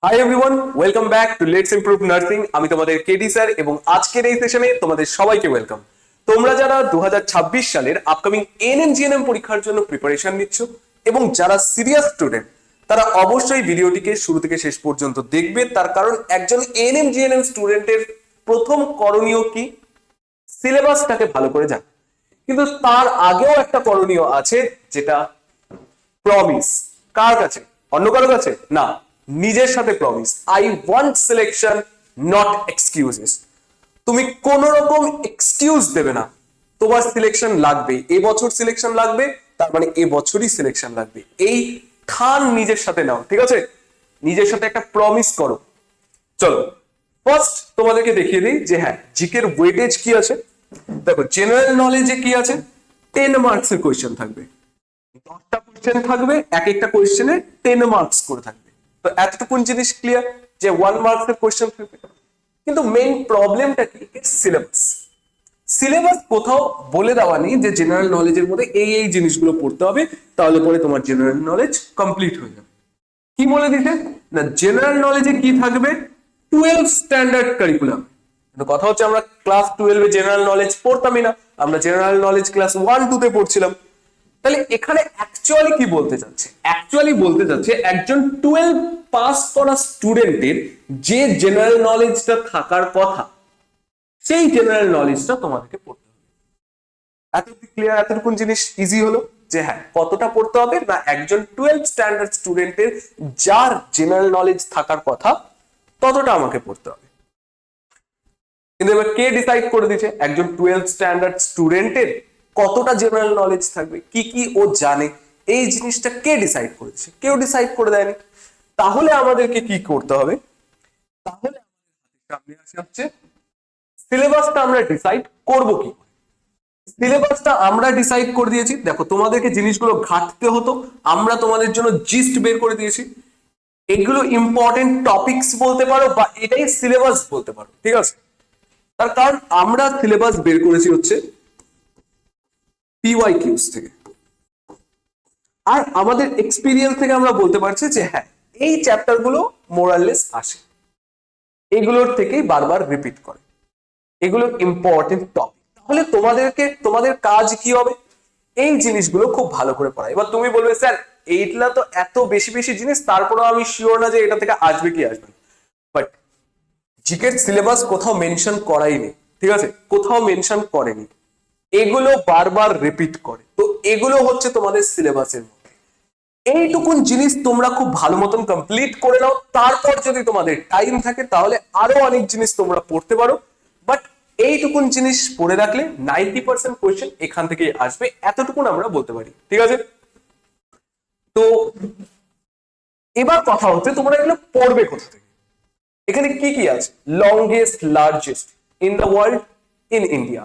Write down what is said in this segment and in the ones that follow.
Hi everyone, welcome back to let's improve nursing. আমি তোমাদের KD sir এবং আজকের এই সেশনে তোমাদের সবাইকে ওয়েলকাম। তোমরা যারা 2026 সালের আপকামিং এনএমজিএনএম পরীক্ষার জন্য প্রিপারেশন নিচ্ছ এবং যারা সিরিয়াস স্টুডেন্ট, তারা অবশ্যই ভিডিওটিকে শুরু থেকে শেষ পর্যন্ত দেখবে। তার কারণ একজন এনএমজিএনএম স্টুডেন্টের প্রথম করণীয় কি? সিলেবাসটাকে ভালো করে জানা। কিন্তু তার আগেও একটা করণীয় আছে, যেটা প্রমিস। কার কাছে? অন্য কারো কাছে না, নিজের সাথে promise. I want selection, not excuses. তুমি কোন রকম এক্সকিউজ দেবে না, তোমার সিলেকশন লাগবে, এবছর সিলেকশন লাগবে, তার মানে এবছরই সিলেকশন লাগবে। এই ঠান নিজের সাথে নাও, ঠিক আছে? নিজের সাথে একটা প্রমিস করো। চলো ফার্স্ট তোমাদেরকে দেখিয়ে দিই যে হ্যাঁ, জিকের ওয়েটেজ কি আছে। দেখো, জেনারেল নলেজে কি আছে? 10 মার্কসের কোয়েশ্চেন থাকবে, 10টা কোয়েশ্চেন থাকবে, এক একটা কোয়েশ্চেনে 10 মার্কস করে থাকবে। তো এতটুকুন জিনিস ক্লিয়ার যে 1 মার্কসের কোয়েশ্চেন থাকবে। কিন্তু মেইন প্রবলেমটা কি? সিলেবাস। সিলেবাস কোথাও বলে দেওয়া নেই যে জেনারেল নলেজের মধ্যে এই এই জিনিসগুলো পড়তে হবে, তাহলে পরে তোমার জেনারেল নলেজ কমপ্লিট হয়ে যাবে। কি বলে দিতে না, জেনারেল নলেজে কি থাকবে? 12 স্ট্যান্ডার্ড কারিকুলাম। কথা হচ্ছে আমরা ক্লাস 12 এ জেনারেল নলেজ পড়তামই না, আমরা জেনারেল নলেজ ক্লাস 1-2 তে পড়ছিলাম। তাহলে এখানে অ্যাকচুয়ালি কি বলতে চাচ্ছে? অ্যাকচুয়ালি বলতে চাচ্ছে একজন 12 পাস করা স্টুডেন্টের যে জেনারেল নলেজটা থাকার কথা, সেই জেনারেল নলেজটা তোমাদেরকে পড়তে হবে। এতটুকু ক্লিয়ার? এতটুকুন জিনিস ইজি হলো যে হ্যাঁ, কতটা পড়তে হবে না, একজন 12 স্ট্যান্ডার্ড স্টুডেন্টের যার জেনারেল নলেজ থাকার কথা ততটা আমাকে পড়তে হবে। কিন্তু এবার কে ডিসাইড করে দিচ্ছে একজন 12 স্ট্যান্ডার্ড স্টুডেন্টের কতটা জেনারেল নলেজ থাকবে, কি কি ও জানে? এই জিনিসটা কে ডিসাইড করেছে? কেউ ডিসাইড করে দেয়নি। তাহলে আমাদেরকে কি করতে হবে? তাহলে সামনে আসে হচ্ছে সিলেবাসটা আমরা ডিসাইড করব কি করে। সিলেবাসটা আমরা ডিসাইড করে দিয়েছি। দেখো, তোমাদেরকে জিনিসগুলো ঘাটতে হতো, আমরা তোমাদের জন্য জিস্ট বের করে দিয়েছি। এগুলো ইম্পর্টেন্ট টপিকস বলতে পারো বা এটাই সিলেবাস বলতে পারো, ঠিক আছে? তার কারণ আমরা সিলেবাস বের করেছি হচ্ছে পিওয়াইকিউস থেকে, আর আমাদের এক্সপিরিয়েন্স থেকে আমরা বলতে পারছি যে হ্যাঁ, এই চ্যাপ্টার গুলো মোরাললেস আসে, এগুলোর থেকেই বারবার রিপিট করে, এগুলো ইম্পর্টেন্ট টপিক। তাহলে তোমাদের কাজ কি হবে? এই জিনিসগুলো খুব ভালো করে পড়া। এবার তুমি বলবে স্যার, এইগুলা তো এত বেশি বেশি জিনিস, তারপরেও আমি শিওর না যে এটা থেকে আসবে কি আসবে না। বাট জিকের সিলেবাস কোথাও মেনশন করাই নেই, ঠিক আছে? কোথাও মেনশন করেনি, এগুলো বারবার রিপিট করে। তো এগুলো হচ্ছে তোমাদের সিলেবাসের মধ্যে। এইটুকুন জিনিস তোমরা খুব ভালো মতন কমপ্লিট করে নাও। তারপর যদি তোমাদের টাইম থাকে তাহলে আরো অনেক জিনিস তোমরা পড়তে পারো। বাট এইটুকুন জিনিস পড়ে রাখলে 90% কোয়েশ্চেন এখান থেকে আসবে, এতটুকুন আমরা বলতে পারি, ঠিক আছে? তো এবার কথা হচ্ছে তোমরা এগুলো পড়বে কোথা থেকে। এখানে কি কি আছে? Longest largest in the world, in India.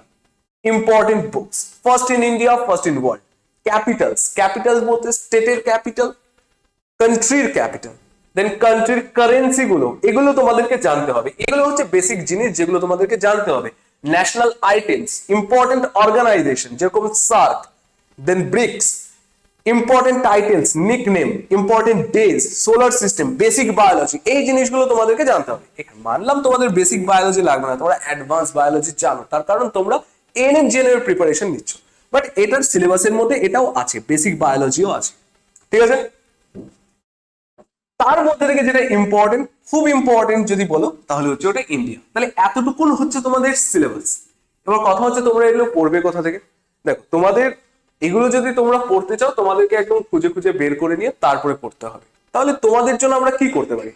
Important books, first in India, first in world. Capitals, capital বলতে স্টেটের ক্যাপিটাল, কান্ট্রির ক্যাপিটাল, দেন কান্ট্রির কারেন্সি গুলো, এগুলো তোমাদেরকে জানতে হবে। এগুলো হচ্ছে বেসিক জিনিস যেগুলো তোমাদেরকে জানতে হবে। ন্যাশনাল আইটেমস, ইম্পর্টেন্ট অর্গানাইজেশন যেরকম SAARC, then BRICS, important titles, nickname, important days, solar system, basic biology, এই জিনিসগুলো তোমাদেরকে জানতে হবে। এখানে মানলাম তোমাদের বেসিক বায়োলজি লাগবে না, তোমরা অ্যাডভান্স বায়োলজি জানো, তার কারণ তোমরা এনএমজিএন এর প্রিপারেশন নিচ্ছ। বাট এটার সিলেবাসের মধ্যে এটাও আছে, বেসিক বায়োলজিও আছে, ঠিক আছে? তার মধ্যে থেকে যেটা ইম্পর্টেন্ট, খুব ইম্পর্টেন্ট যদি বলো, তাহলে হচ্ছে ওটা ইন্ডিয়া। তাহলে এতটুকুন হচ্ছে তোমাদের সিলেবাস। এবার কথা হচ্ছে তোমরা এগুলো পড়বে কোথা থেকে। দেখো, তোমাদের এগুলো যদি তোমরা পড়তে চাও, তোমাদেরকে একদম খুঁজে খুঁজে বের করে নিয়ে তারপরে পড়তে হবে। তাহলে তোমাদের জন্য আমরা কি করতে পারি?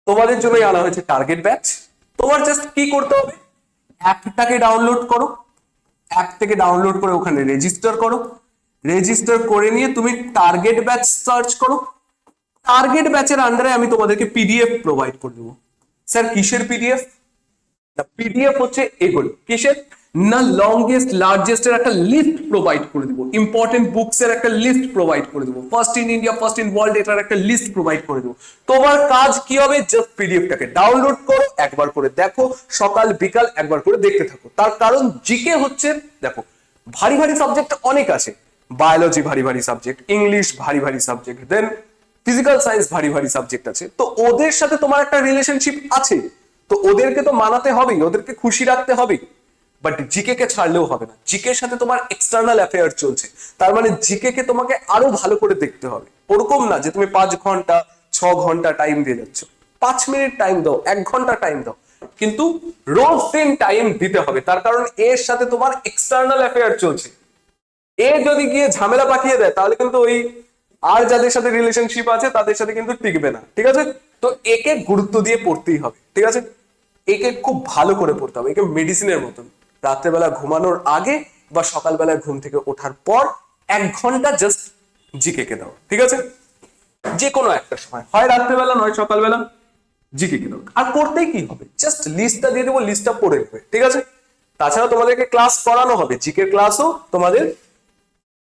তোমাদের জন্যই আনা হয়েছে টার্গেট ব্যাচ। তোমার জাস্ট কি করতে হবে? অ্যাপটাকে ডাউনলোড করো, অ্যাপ থেকে ডাউনলোড করে ওখানে রেজিস্টার করো, রেজিস্টার করে নিয়ে তুমি টার্গেট ব্যাচ সার্চ করো। টার্গেট ব্যাচের আন্ডারে আমি তোমাদেরকে পিডিএফ প্রোভাইড করে দেবো। স্যার কিসের পিডিএফ? পিডিএফ হচ্ছে এগুলো কিসের না, লংগেস্ট লার্জেস্ট এর একটা লিস্ট প্রোভাইড করে দেবো, ইম্পর্টেন্ট বুকস এর একটা লিস্ট প্রোভাইড করে দেবো, first in India, first in world, এটার একটা লিস্ট প্রোভাইড করে দেবো। তোমার কাজ কি হবে? জাস্ট পিডিএফটাকে ডাউনলোড করো, একবার করে দেখো, সকাল বিকাল একবার করে দেখতে থাকো। তার কারণ জিকে হচ্ছে, দেখো, ভারী ভারী সাবজেক্ট অনেক আছে। বায়োলজি ভারী ভারী সাবজেক্ট, ইংলিশ ভারী ভারী সাবজেক্ট, দেন ফিজিক্যাল সায়েন্স ভারী ভারী সাবজেক্ট আছে, তো ওদের সাথে তোমার একটা রিলেশনশিপ আছে, তো ওদেরকে তো মানাতে হবেই, ওদেরকে খুশি রাখতে হবে। বাট জিকে কে ছাড়লেও হবে না, জিকে সাথে তোমার এক্সটার্নাল অ্যাফেয়ার চলছে, তার মানে জিকে কে তোমাকে আরো ভালো করে দেখতে হবে। ওরকম না যে তুমি 5 ঘন্টা 6 ঘন্টা টাইম দিয়ে যাচ্ছ, 5 মিনিট টাইম দাও, 1 ঘন্টা টাইম দাও, কিন্তু রোজ দিন টাইম দিতে হবে। তার কারণ এর সাথে তোমার এক্সটার্নাল অ্যাফেয়ার চলছে। এ যদি গিয়ে ঝামেলা পাঠিয়ে দেয় তাহলে কিন্তু ওই আর যাদের সাথে রিলেশনশিপ আছে তাদের সাথে কিন্তু টিকবে না, ঠিক আছে? তো একে গুরুত্ব দিয়ে পড়তেই হবে, ঠিক আছে? একে খুব ভালো করে পড়তে হবে, একে মেডিসিনের মতন রাত্রেবেলা ঘুমানোর আগে বা সকালবেলা ঘুম থেকে ওঠার পর 1 ঘন্টা জাস্ট জিকে কে দাও, ঠিক আছে? যে কোনো একটা সময়, হয় রাত্রেবেলা নয় সকালবেলা, জিকে কে দাও। আর করতেই কি হবে, জাস্ট লিস্টটা দিয়ে দেবো, লিস্টটা পড়ে নেবে, ঠিক আছে? তাছাড়া তোমাদেরকে ক্লাস করানো হবে, জিকে ক্লাসও তোমাদের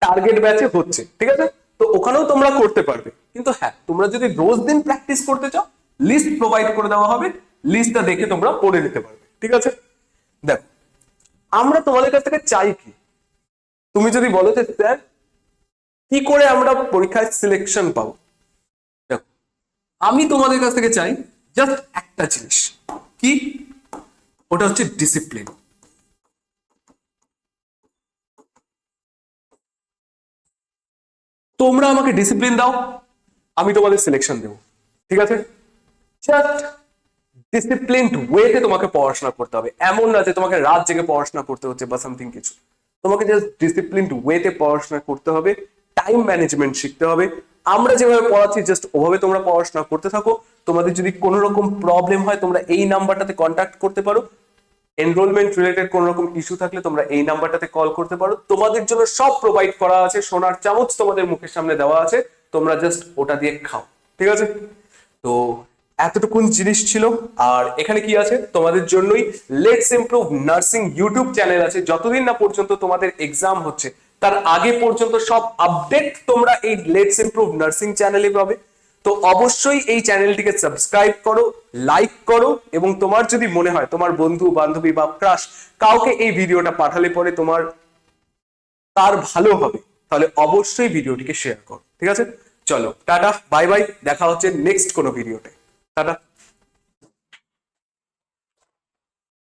টার্গেট ব্যাচে হচ্ছে, ঠিক আছে? তো ওখানেও তোমরা করতে পারবে, কিন্তু হ্যাঁ তোমরা যদি রোজ দিন প্র্যাকটিস করতে চাও, লিস্ট প্রোভাইড করে দেওয়া হবে, লিস্টটা দেখে তোমরা পড়ে নিতে পারবে, ঠিক আছে? দেখো, আমরা তোমাদের কাছ থেকে চাই কি? তুমি যদি বলো যে স্যার কি করে আমরা পরীক্ষায় সিলেকশন পাবো, দেখো আমি তোমাদের কাছ থেকে চাই জাস্ট একটা জিনিস, কি? ওটা হচ্ছে ডিসিপ্লিন। তোমরা আমাকে ডিসিপ্লিন দাও, আমি তোমাদের সিলেকশন দেবো, ঠিক আছে? জাস্ট ডিসিপ্লিনড ওয়েতে তোমাকে পড়াশোনা করতে হবে, এমন না যে তোমাকে রাত জেগে পড়াশোনা করতে হচ্ছে বা সামথিং কিছু। তোমাকে জাস্ট ডিসিপ্লিনড ওয়েতে পড়াশোনা করতে হবে, টাইম ম্যানেজমেন্ট শিখতে হবে। আমরা যেভাবে পড়াচ্ছি জাস্ট ওভাবে তোমরা পড়াশোনা করতে থাকো। তোমাদের যদি কোনো রকম প্রবলেম হয় তোমরা এই নাম্বারটাতে কন্ট্যাক্ট করতে পারো। এনরোলমেন্ট রিলেটেড কোনো রকম ইস্যু থাকলে তোমরা এই নাম্বারটাতে কল করতে পারো, তোমাদের জন্য সব প্রোভাইড করা আছে, সোনার চামচ তোমাদের মুখের সামনে দেওয়া আছে, তোমরা জাস্ট ওটা দিয়ে খাও, ঠিক আছে? তো এতটুকুন জিনিস ছিল। আর এখানে কি আছে, তোমাদের জন্যই let's improve nursing YouTube channel আছে। যতদিন না পর্যন্ত তোমাদের এক্সাম হচ্ছে তার আগে পর্যন্ত সব আপডেট তোমরা এই লেটস ইমপ্রুভ নার্সিং চ্যানেলে পাবে। তো অবশ্যই এই চ্যানেলটিকে সাবস্ক্রাইব করো, লাইক করো, এবং তোমার যদি মনে হয় তোমার বন্ধু বান্ধবী বা ক্রাশ কাউকে এই ভিডিওটা পাঠালে পরে তোমার তার ভালো হবে, তাহলে অবশ্যই ভিডিওটিকে শেয়ার করো, ঠিক আছে? চলো টাটা, বাই বাই, দেখা হচ্ছে নেক্সট কোনো ভিডিওতে। টাটা।